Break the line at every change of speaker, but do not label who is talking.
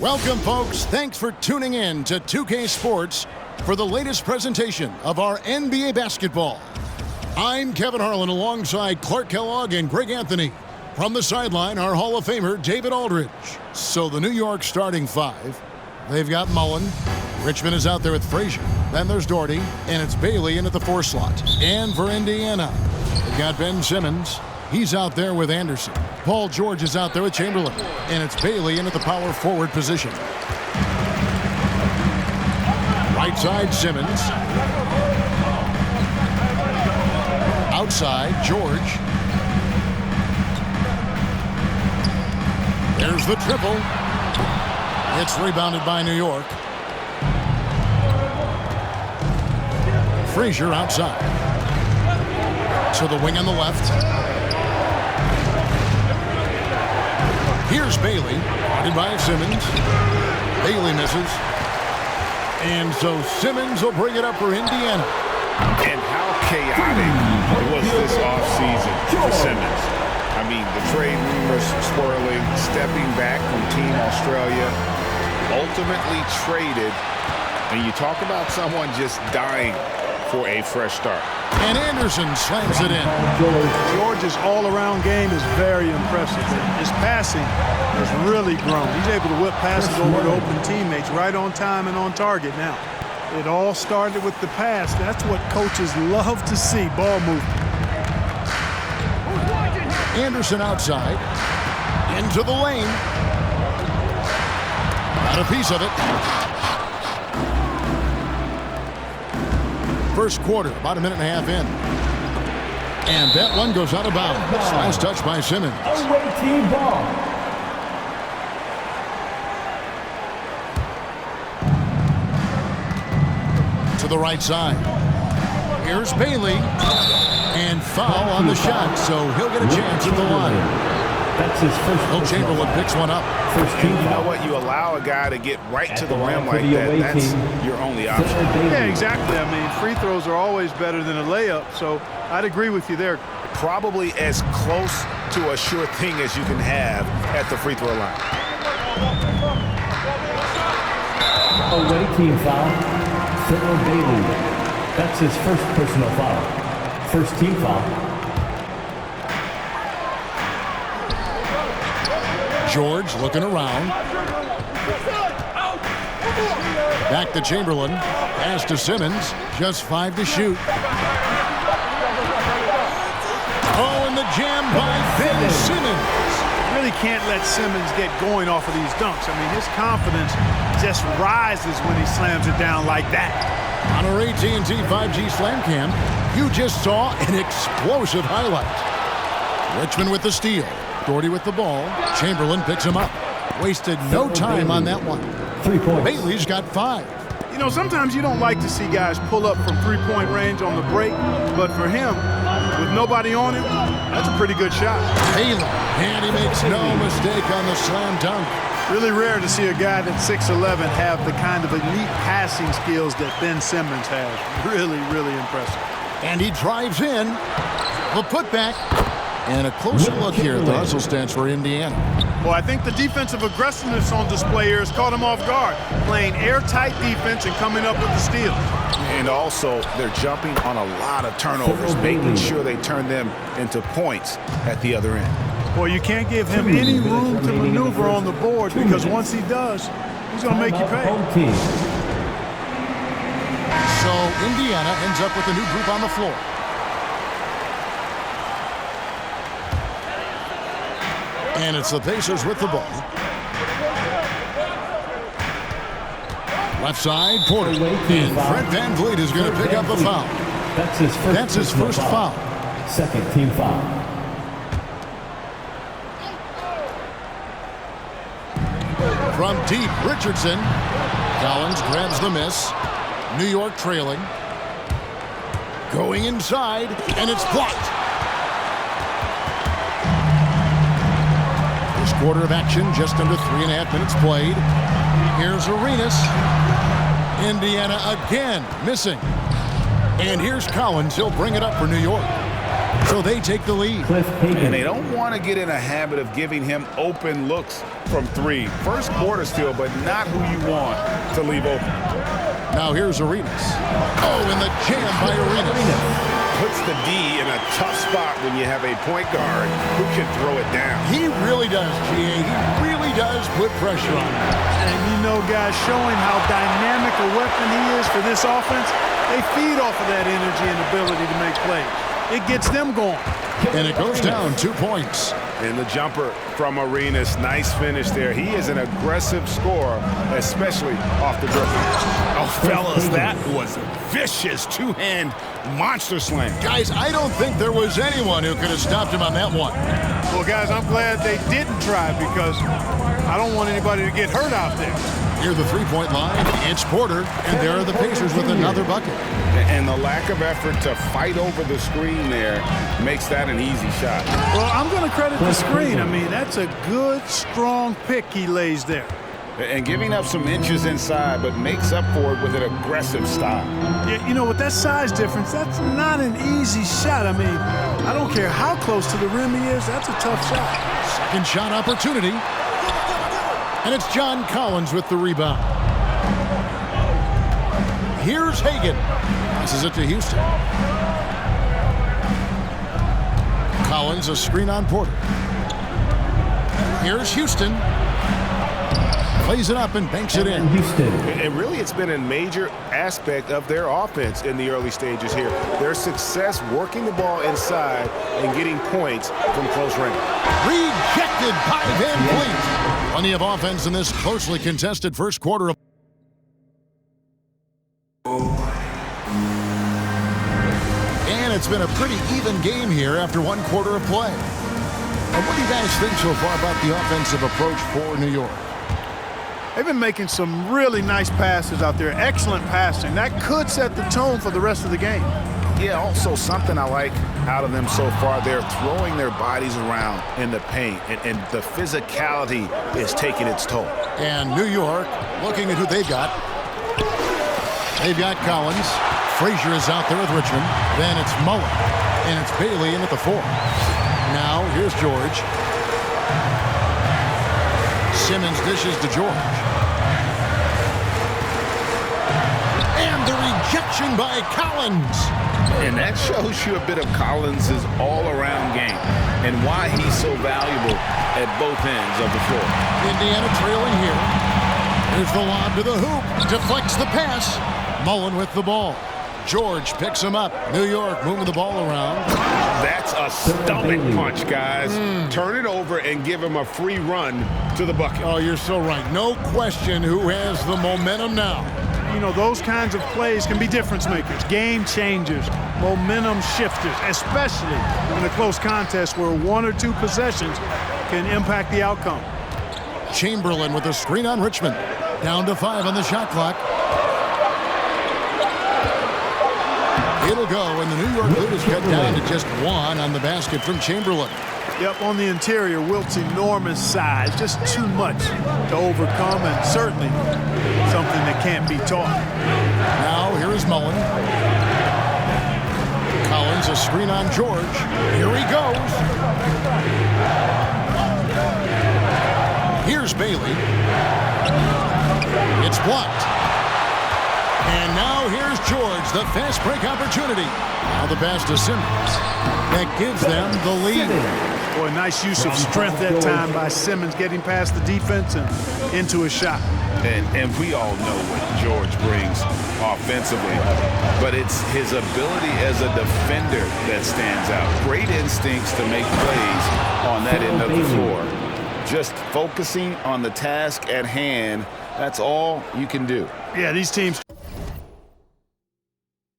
Welcome, folks. Thanks for tuning in to 2K Sports for the latest presentation of our NBA basketball. I'm Kevin Harlan alongside Clark Kellogg and Greg Anthony. From the sideline, our Hall of Famer, David Aldridge. So the New York starting five, they've got Mullen. Richmond is out there with Frazier. Then there's Doherty, and it's Bailey in at the 4 slot. And for Indiana, they've got Ben Simmons. He's out there with Anderson. Paul George is out there with Chamberlain. And it's Bailey in at the power forward position. Right side, Simmons. Outside, George. There's the triple. It's rebounded by New York. Frazier outside. To the wing on the left. Here's Bailey, guarded by Simmons. Bailey misses. And so Simmons will bring it up for Indiana.
And how chaotic was this offseason for Simmons? I mean, the trade rumors swirling, stepping back from Team Australia, ultimately traded. And you talk about someone just dying for a fresh start.
And Anderson slams it in.
George's all-around game is very impressive. His passing has really grown. He's able to whip passes over to open teammates right on time and on target now. It all started with the pass. That's what coaches love to see, ball movement.
Anderson outside. Into the lane. Got a piece of it. First quarter, about a minute and a half in. And that one goes out of bounds. Last touch by Simmons.
Away team ball.
To the right side. Here's Bailey. And foul on the shot, so he'll get a chance at the line.
That's his first.
Will Chamberlain picks one up.
First team
You know
foul.
what? You allow a guy to get right
At
to
the
the rim
line for
like
the
that.
away
That's
team.
your only option.
Yeah, exactly. I mean, free throws are always better than a layup, so I'd agree with you there.
Probably as close to a sure thing as you can have at the free throw line.
Away team foul. Philip Bailey. That's his first personal foul. First team foul.
George looking around. Back to Chamberlain. Pass to Simmons. Just 5 to shoot. Oh, and the jam by Ben Simmons.
Really can't let Simmons get going off of these dunks. I mean, his confidence just rises when he slams it down like that.
On our AT&T 5G Slam Cam, you just saw an explosive highlight. Richmond with the steal. Doherty with the ball. Chamberlain picks him up. Wasted no time on that one.
3 points.
Bailey's got 5.
You know, sometimes you don't like to see guys pull up from three-point range on the break, but for him, with nobody on him, that's a pretty good shot.
Bailey, and he makes no mistake on the slam dunk.
Really rare to see a guy that's 6'11" have the kind of elite passing skills that Ben Simmons has. Really, really impressive.
And he drives in. The putback. And a closer look here at the hustle stance for Indiana.
Well, I think the defensive aggressiveness on display here has caught him off guard, playing airtight defense and coming up with the steal.
And also, they're jumping on a lot of turnovers, making sure they turn them into points at the other end.
Well, you can't give him any room to maneuver on the board because once he does, he's going to make you pay.
Home team.
So Indiana ends up with a new group on the floor. And it's the Pacers with the ball. Left side, Porter. And Fred VanVleet is going to pick up the foul.
That's his first
foul.
Second team foul.
From deep, Richardson. Collins grabs the miss. New York trailing. Going inside, and it's blocked. First quarter of action, just under 3.5 minutes played. Here's Arenas. Indiana again missing. And here's Collins. He'll bring it up for New York. So they take the lead.
And they don't want to get in a habit of giving him open looks from three. First quarter still, but not who you want to leave open.
Now here's Arenas. Oh, and the jam by Arenas.
Puts the D in a tough spot when you have a point guard who can throw it down.
He really does, G.A. He really does put pressure on him.
And you know, guys, showing how dynamic a weapon he is for this offense, they feed off of that energy and ability to make plays. It gets them going.
And it goes down 2 points.
And the jumper from Arenas, nice finish there. He is an aggressive scorer, especially off the dribble. Oh, fellas, that was a vicious two-hand monster slam.
Guys, I don't think there was anyone who could have stopped him on that one.
Well, guys, I'm glad they didn't try because I don't want anybody to get hurt out there.
Near the three-point line, it's Porter, and there are the Pacers with another bucket.
And the lack of effort to fight over the screen there makes that an easy shot.
Well, I'm going to credit the screen. I mean, that's a good, strong pick he lays there.
And giving up some inches inside, but makes up for it with an aggressive style.
Yeah, you know, with that size difference, that's not an easy shot. I mean, I don't care how close to the rim he is, that's a tough shot.
Second shot opportunity. And it's John Collins with the rebound. Here's Hagan. Passes it to Houston. Collins, a screen on Porter. Here's Houston. Plays it up and banks it in.
And really, it's been a major aspect of their offense in the early stages here. Their success working the ball inside and getting points from close range.
Rejected by Van Vliet. Plenty of offense in this closely contested first quarter of. And it's been a pretty even game here after 1 quarter of play. And what do you guys think so far about the offensive approach for New York?
They've been making some really nice passes out there. Excellent passing. That could set the tone for the rest of the game.
Yeah, also something I like out of them so far, they're throwing their bodies around in the paint, and the physicality is taking its toll.
And New York, looking at who they've got. They've got Collins. Frazier is out there with Richmond. Then it's Mullen. And it's Bailey in at the 4. Now, here's George. Simmons dishes to George. And the rejection by Collins.
And that shows you a bit of Collins' all-around game and why he's so valuable at both ends of the floor.
Indiana trailing here. Here's the lob to the hoop. Deflects the pass. Mullen with the ball. George picks him up. New York moving the ball around.
That's a stomach punch, guys. Turn it over and give him a free run to the bucket.
Oh, you're so right. No question who has the momentum now.
You know, those kinds of plays can be difference makers, game changers, momentum shifters, especially in a close contest where 1 or 2 possessions can impact the outcome.
Chamberlain with a screen on Richmond. Down to 5 on the shot clock. It'll go, and the New York Blues cut down to just 1 on the basket from Chamberlain.
Yep, on the interior, Wilt's enormous size, just too much to overcome, and certainly something that can't be taught.
Now, here is Mullen. Collins, a screen on George. Here he goes. Here's Bailey. It's blocked. And now here's George, the fast break opportunity. Now the pass to Simmons. That gives them the lead.
Boy, nice use of strength that time by Simmons, getting past the defense and into a shot.
And we all know what George brings offensively, but it's his ability as a defender that stands out. Great instincts to make plays on that end of the floor. Just focusing on the task at hand, that's all you can do.
Yeah, these teams